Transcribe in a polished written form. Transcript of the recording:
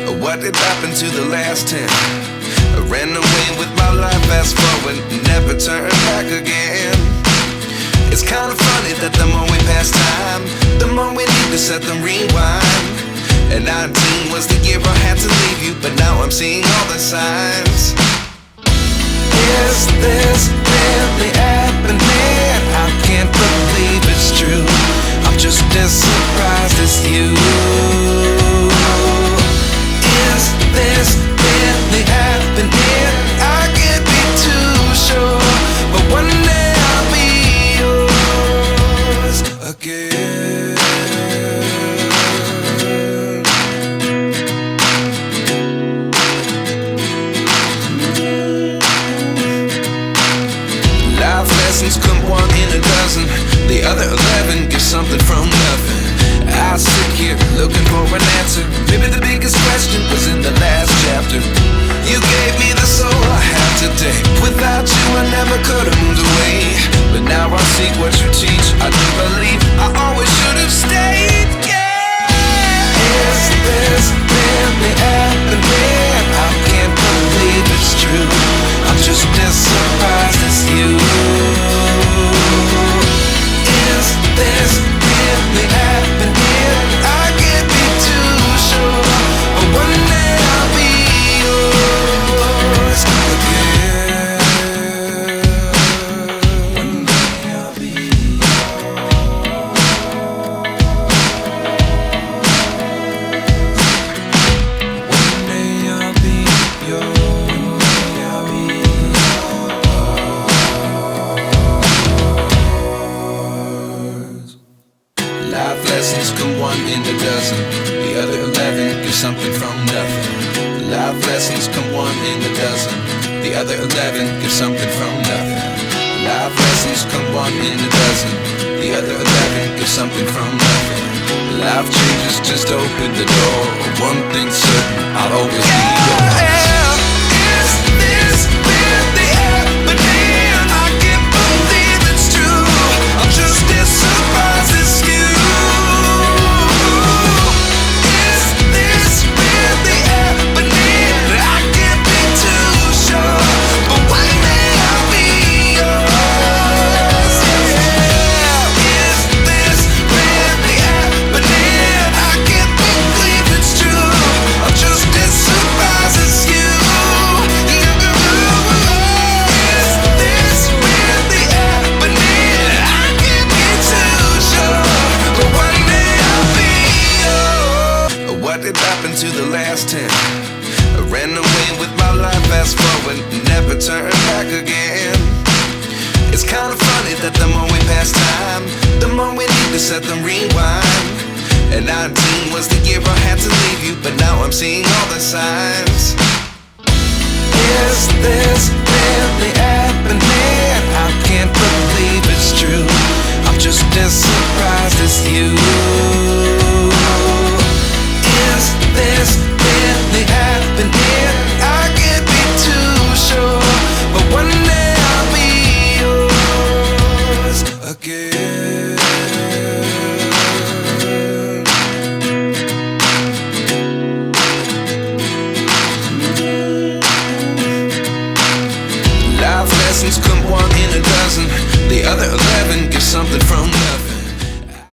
What did happen to the last 10? I ran away with my life, fast forward, never turn back again. It's kind of funny that the more we pass time, the more we need to set them rewind. And 19 was the year I had to leave you, but now I'm seeing all the signs. Is this really happening? I can't believe it's true. I'm just as surprised as you. Is this really happening? I can't be too sure, but one day I'll be yours again. Life lessons come one in a dozen. The other 11 give something from nothing. I sit here looking for an answer. Maybe the biggest question was in the last chapter. You gave me the soul I have today. Without you I never could have moved away. But now I see what you teach. I do believe I always should have stayed. Yeah. Is this really happening? I can't believe it's true. I'm just as surprised as you. Is this really happening? I can't be too sure, but one day I'll be yours again. One day I'll be yours. One day I'll be yours. Life lessons come one in a dozen. The other 11 give something from nothing. Life lessons come one in a dozen. The other 11 give something from nothing. Life lessons come one in a dozen. The other 11 give something from nothing. Life changes just open the door. One thing's certain, I'll always be yours. Is this really happening? I can't believe it's true. I'm just as surprised as you. What did happen to the last 10? I ran away with my life, fast forward, never turn back again. It's kind of funny that the more we pass time, the more we need to set them rewind. And 19 was the year I had to leave you, but now I'm seeing all the signs. Is this really happening? I can't believe it's true. I'm just as surprised as you.